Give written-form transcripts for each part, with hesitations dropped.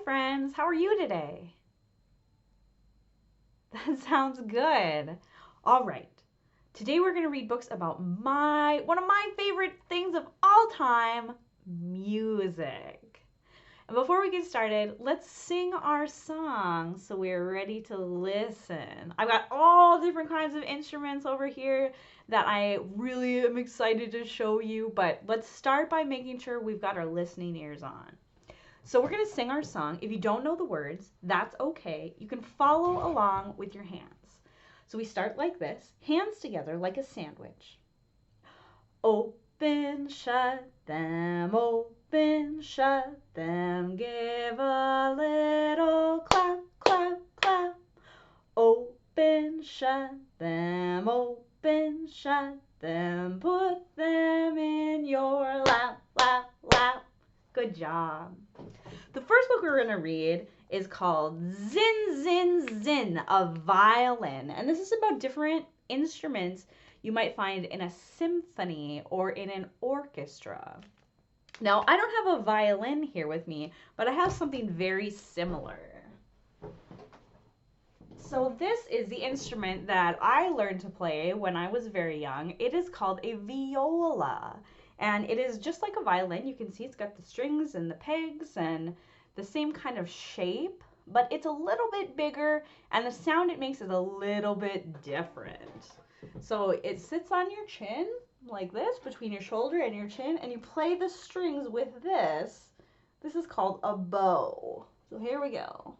friends. How are you today? That sounds good. All right. Today we're going to read books about one of my favorite things of all time, music. And before we get started, let's sing our song so we're ready to listen. I've got all different kinds of instruments over here that I really am excited to show you, but let's start by making sure we've got our listening ears on. So we're going to sing our song. If you don't know the words, that's okay. You can follow along with your hands. So we start like this, hands together like a sandwich. Open, shut them, open, shut them, give a little clap, clap, clap. Open, shut them, open, shut them, put them in your lap, lap, lap. Good job. The first book we're going to read is called Zinzinsin, a violin. And this is about different instruments you might find in a symphony or in an orchestra. Now, I don't have a violin here with me, but I have something very similar. So this is the instrument that I learned to play when I was very young. It is called a viola. And it is just like a violin. You can see it's got the strings and the pegs and the same kind of shape, but it's a little bit bigger and the sound it makes is a little bit different. So it sits on your chin like this, between your shoulder and your chin, and you play the strings with this. This is called a bow. So here we go.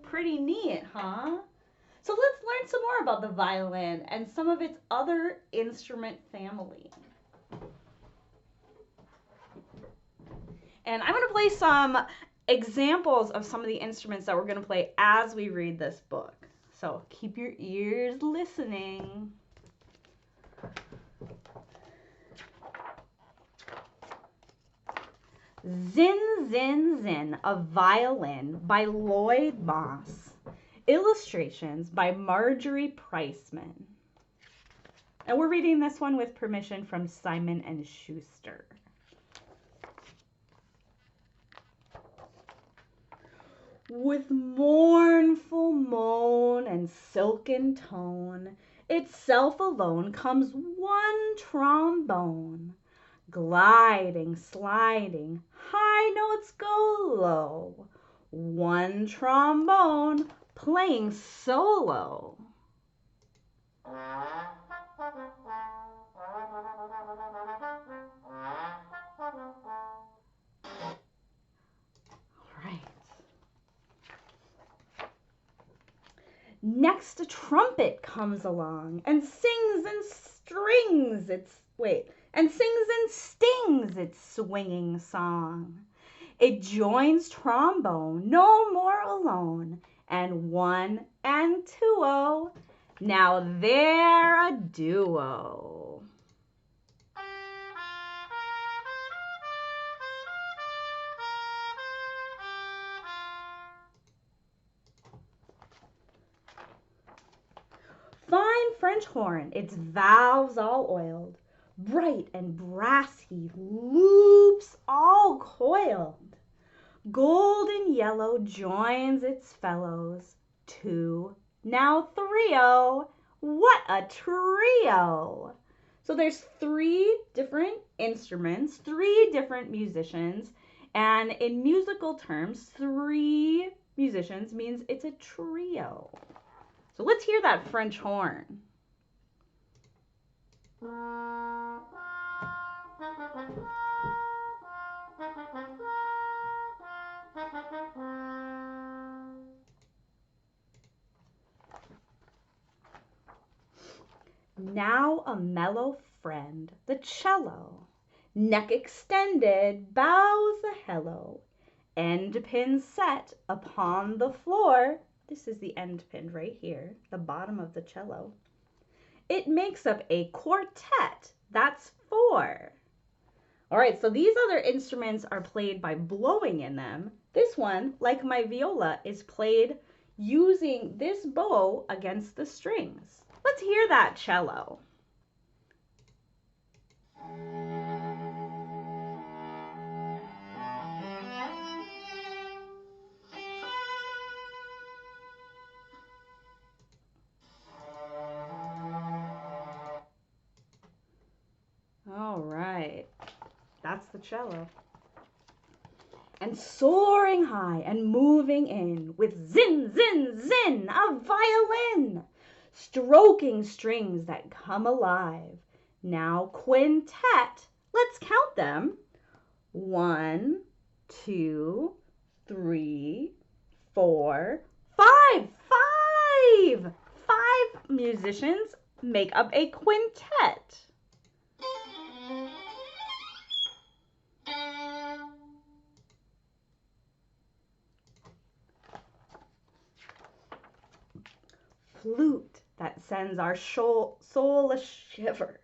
Pretty neat, huh? So let's learn some more about the violin and some of its other instrument family. And I'm going to play some examples of some of the instruments that we're going to play as we read this book. So keep your ears listening. Zinzinsin, a violin by Lloyd. Illustrations by Marjorie Priceman. And we're reading this one with permission from Simon & Schuster. With mournful moan and silken tone, itself alone comes one trombone. Gliding, sliding, high notes go low. One trombone playing solo. All right. Next, a trumpet comes along and sings and stings and sings and stings its swinging song. It joins trombone no more alone, and one and two-o, now they're a duo. Fine French horn, its valves all oiled, bright and brassy, loops all coiled. Golden yellow joins its fellows, two, now three-o, what a trio! So there's three different instruments, three different musicians, and in musical terms, three musicians means it's a trio. So let's hear that French horn. Now a mellow friend, the cello, neck extended, bows a hello, end pin set upon the floor. This is the end pin right here, the bottom of the cello. It makes up a quartet, that's four. All right, so these other instruments are played by blowing in them. This one, like my viola, is played using this bow against the strings. Let's hear that cello. All right, that's the cello. And soaring high and moving in with zin, zin, zin, a violin, stroking strings that come alive. Now quintet, let's count them. 1, 2, 3, 4, 5. 5! 5 musicians make up a quintet. Flute that sends our soul a shiver.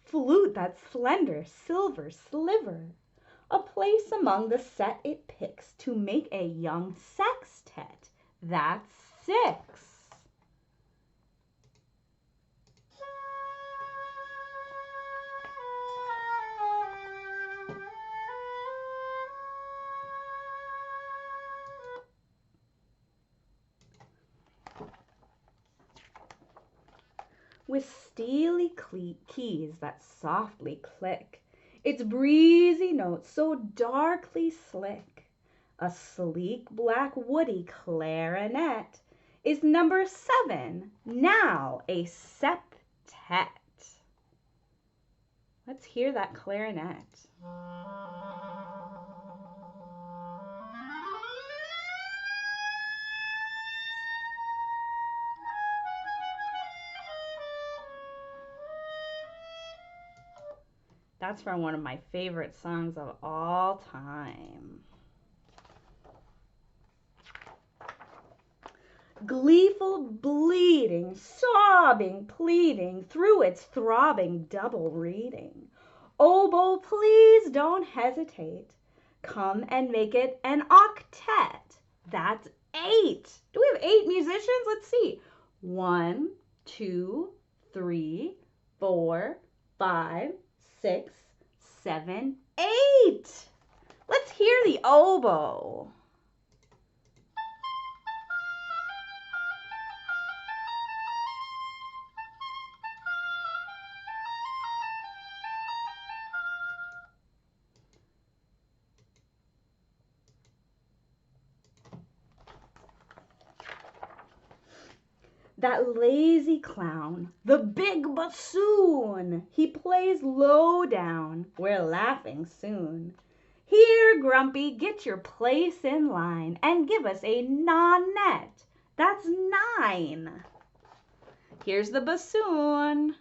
Flute that's slender, silver sliver. A place among the set it picks to make a young sextet. That's 6. With steely keys that softly click, its breezy notes so darkly slick. A sleek black woody clarinet is number 7, now a septet. Let's hear that clarinet. That's from one of my favorite songs of all time. Gleeful bleeding, sobbing, pleading through its throbbing double reading. Oboe, please don't hesitate. Come and make it an octet. That's 8. Do we have 8 musicians? Let's see. 1, 2, 3, 4, 5, 6, 7, 8. Let's hear the oboe. That lazy clown, the big bassoon, he plays low down, we're laughing soon. Here, Grumpy, get your place in line and give us a nonette. That's 9. Here's the bassoon.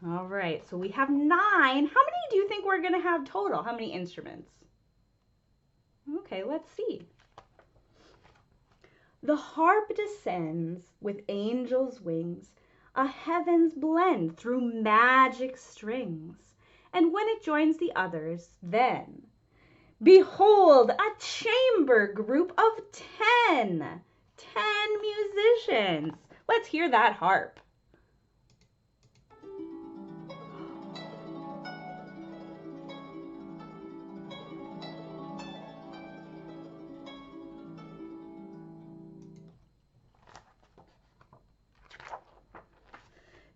All right, so we have 9. How many do you think we're going to have total? How many instruments? Okay, let's see. The harp descends with angels' wings, a heaven's blend through magic strings. And when it joins the others, then, behold, a chamber group of 10. 10 musicians. Let's hear that harp.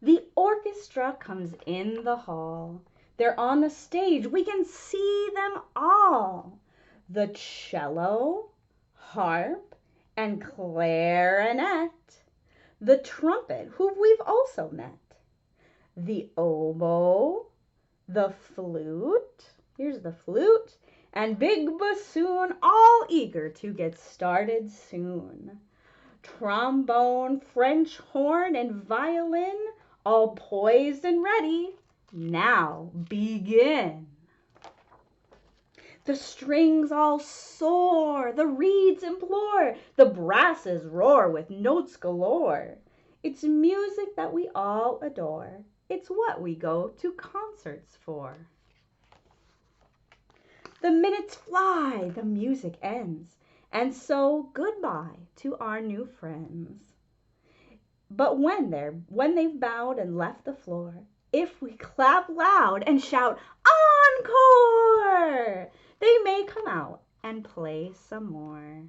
The orchestra comes in the hall. They're on the stage. We can see them all. The cello, harp, and clarinet. The trumpet, who we've also met. The oboe, the flute, here's the flute, and big bassoon, all eager to get started soon. Trombone, French horn, and violin, all poised and ready. Now begin. The strings all soar, the reeds implore, the brasses roar with notes galore. It's music that we all adore. It's what we go to concerts for. The minutes fly, the music ends, and so goodbye to our new friends. But when they've bowed and left the floor, if we clap loud and shout encore, they may come out and play some more.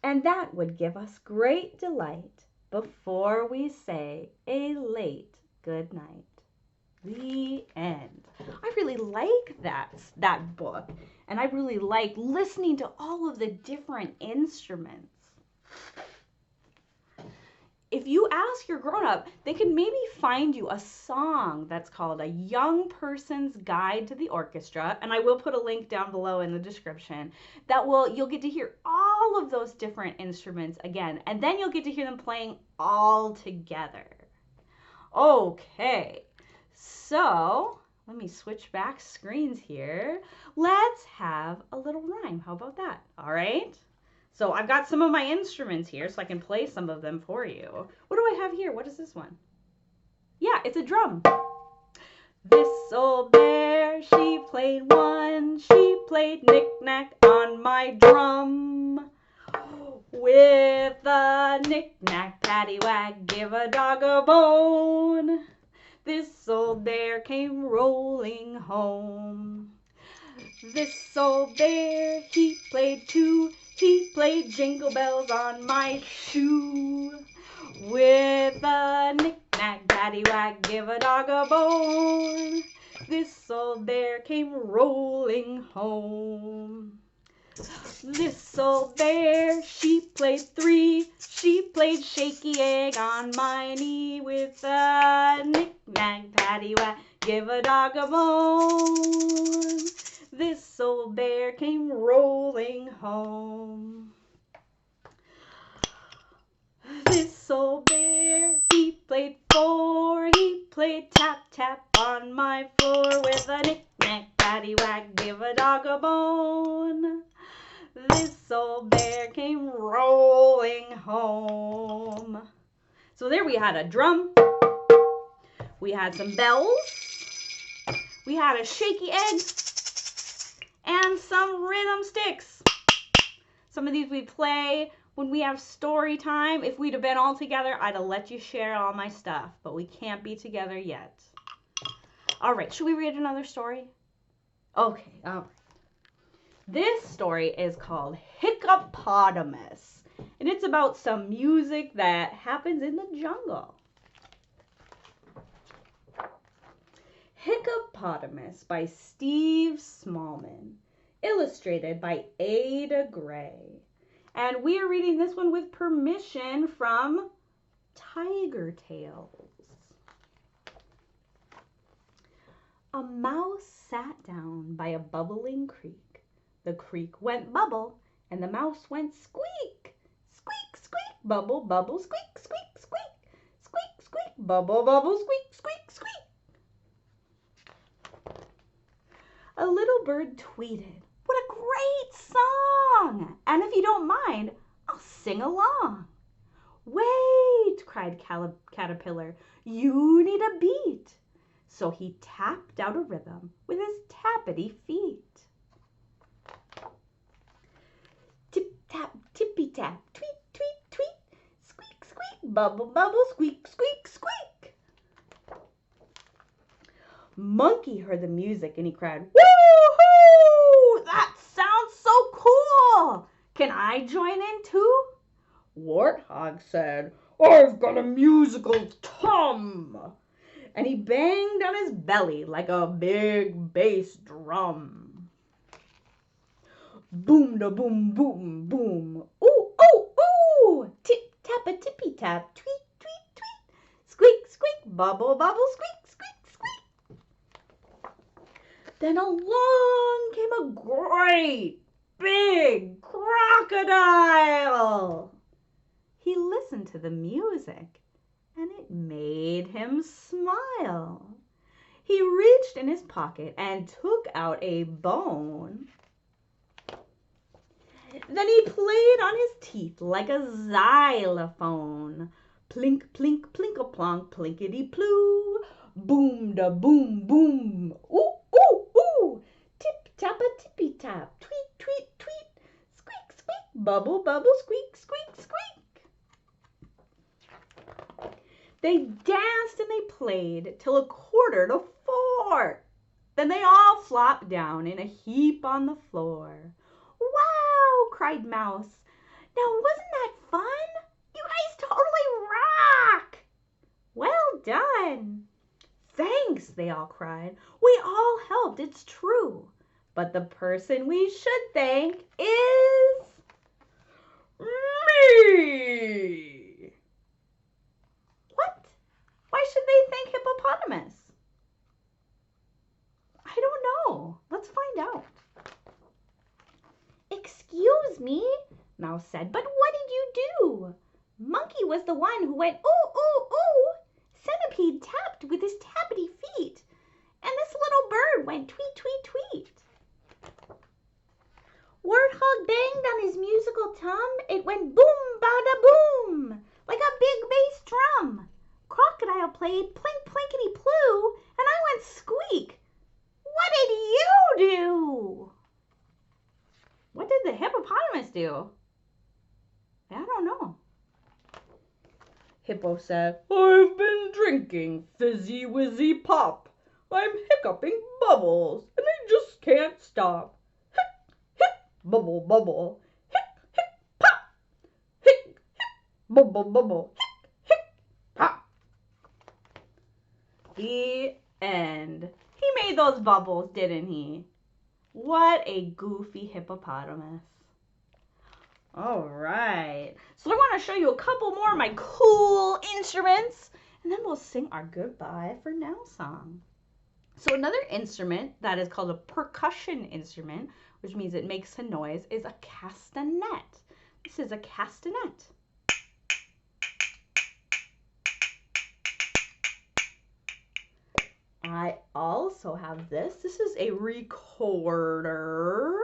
And that would give us great delight before we say a late good night. The end. I really like that book, and I really like listening to all of the different instruments. If you ask your grown-up, they can maybe find you a song that's called A Young Person's Guide to the Orchestra, and I will put a link down below in the description. You'll get to hear all of those different instruments again, and then you'll get to hear them playing all together. Okay, so let me switch back screens here. Let's have a little rhyme. How about that? All right. So I've got some of my instruments here so I can play some of them for you. What do I have here? What is this one? Yeah, it's a drum. This old bear, she played one. She played knick-knack on my drum. With a knick-knack, paddywhack, give a dog a bone. This old bear came rolling home. This old bear, he played too. He played jingle bells on my shoe. With a knick-knack, paddywhack, give a dog a bone. This old bear came rolling home. This old bear, she played three. She played shaky egg on my knee. With a knick-knack, paddywhack, give a dog a bone. This old bear came rolling home. This old bear, he played four. He played tap-tap on my floor. With a knick-knack, paddywhack, give a dog a bone. This old bear came rolling home. So there we had a drum. We had some bells. We had a shaky egg. And some rhythm sticks. Some of these we play when we have story time. If we'd have been all together, I'd have let you share all my stuff, but we can't be together yet. All right, should we read another story? Okay, all right. This story is called Hickopotamus, and it's about some music that happens in the jungle. Hickopotamus by Steve Smallman, illustrated by Ada Gray. And we are reading this one with permission from Tiger Tales. A mouse sat down by a bubbling creek. The creek went bubble, and the mouse went squeak. Squeak, squeak, bubble, bubble, squeak, squeak, squeak. Squeak, squeak, bubble, bubble, squeak, squeak, squeak. A little bird tweeted, "What a great song! And if you don't mind, I'll sing along." "Wait," cried Caterpillar, "you need a beat." So he tapped out a rhythm with his tappity feet. Tip-tap, tippy-tap, tweet, tweet, tweet. Squeak, squeak, bubble, bubble, squeak, squeak, squeak. Monkey heard the music and he cried, "Woo-hoo! That sounds so cool! Can I join in too?" Warthog said, "I've got a musical tom." And he banged on his belly like a big bass drum. Boom da boom boom boom. Ooh ooh ooh. Tip tap a tippy tap. Tweet tweet tweet. Squeak squeak. Bubble bubble squeak squeak squeak. Then along came a great big crocodile. He listened to the music and it made him smile. He reached in his pocket and took out a bone. Then he played on his teeth like a xylophone. Plink, plink, plink-a-plonk, plinkety-ploo. Boom da boom boom. Ooh, ooh, ooh. Tip-tap-a-tippy-tap. Tweet, tweet, tweet. Squeak, squeak. Bubble, bubble, squeak, squeak, squeak. They danced and they played till 3:45. Then they all flopped down in a heap on the floor. Wow, cried Mouse. Now wasn't that fun? You guys totally rock! Well done. Thanks, they all cried. We all helped, it's true. But the person we should thank is me. What? Why should they thank Hickopotamus? I don't know. Let's find out. Excuse me, Mouse said, but what did you do? Monkey was the one who went ooh, ooh, ooh. Centipede tapped with his tappity feet. And this little bird went tweet, tweet, tweet. Warthog banged on his musical tum. It went boom, bada boom, like a big bass drum. Crocodile played plink, plinkety ploo, and I went squeak. What did you do? What did the hippopotamus do? I don't know. Hippo said, I've been drinking fizzy wizzy pop. I'm hiccuping bubbles, and I just can't stop. Hic, hic, bubble, bubble. Hic, hic, pop. Hic, hic, bubble, bubble. Hic, hic, pop. The end. He made those bubbles, didn't he? What a goofy hippopotamus. All right. So I want to show you a couple more of my cool instruments, and then we'll sing our goodbye for now song. So another instrument that is called a percussion instrument, which means it makes a noise, is a castanet. This is a castanet. I also have this. This is a recorder.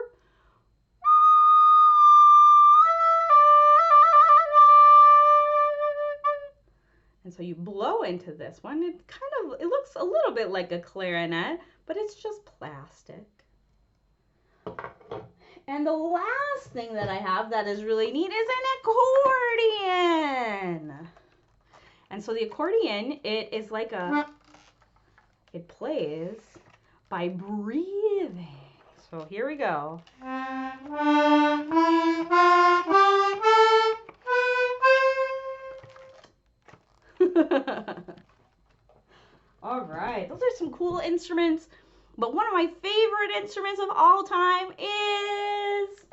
And so you blow into this one. It looks a little bit like a clarinet, but it's just plastic. And the last thing that I have that is really neat is an accordion. And so the accordion, it is like it plays by breathing. So here we go. All right, those are some cool instruments, but one of my favorite instruments of all time is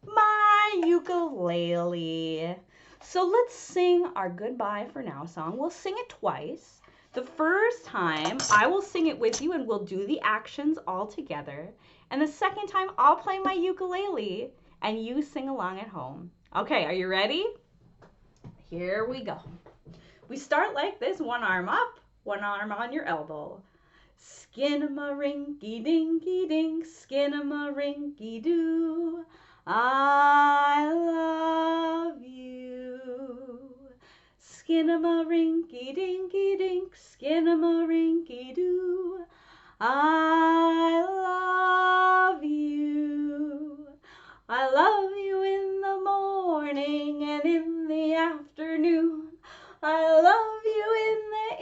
my ukulele. So let's sing our goodbye for now song. We'll sing it twice. The first time I will sing it with you and we'll do the actions all together. And the second time I'll play my ukulele and you sing along at home. Okay, are you ready? Here we go. We start like this, one arm up, one arm on your elbow. Skin-a-ma-rinky-dinky-dink, skin-a-ma-rinky-doo. I love you. Skin-a-ma-rinky-dinky-dink, skin-a-ma-rinky-doo. I love you. I love you in the morning and in the afternoon. I love you in the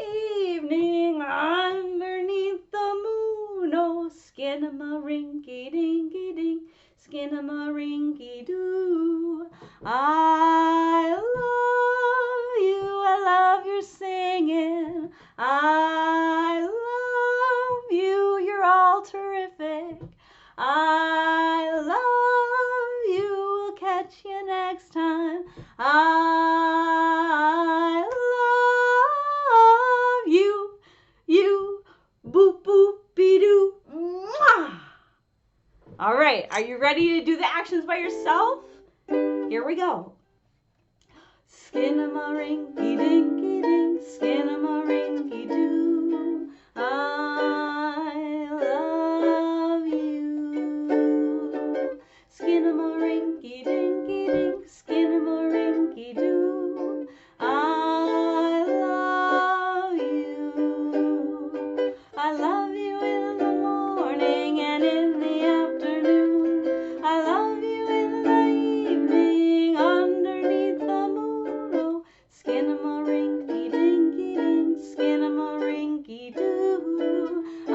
evening underneath the moon. Oh, skin-a-ma-rinky-dinky-dink, skin-a-ma-rinky-doo. I love you. I love your singing. I love you. You're all terrific. I love you. We'll catch you next time. I love you. You. Boop, boop, be doo. Mwah. All right, are you ready to do the actions by yourself? Here we go. Skin-a-ma-rinky-dinky-dink, skin-a-ma-rinky-doo. I love you. Skinnamarink-a-dinky-dink, skinnamarink-a-doo. I love you. I love you in the morning and in the afternoon. I love you in the evening underneath the moon. Oh, skinnamarink-a-dinky-dink, skinnamarink-a-doo. I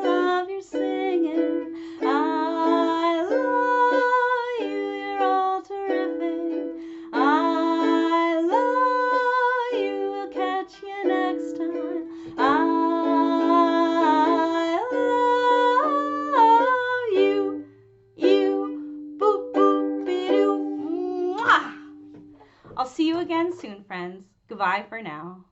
love your singing. I love you, you're all terrific. I love you, we'll catch you next time. I love you, boop boop be doo. Mwah! I'll see you again soon, friends. Goodbye for now.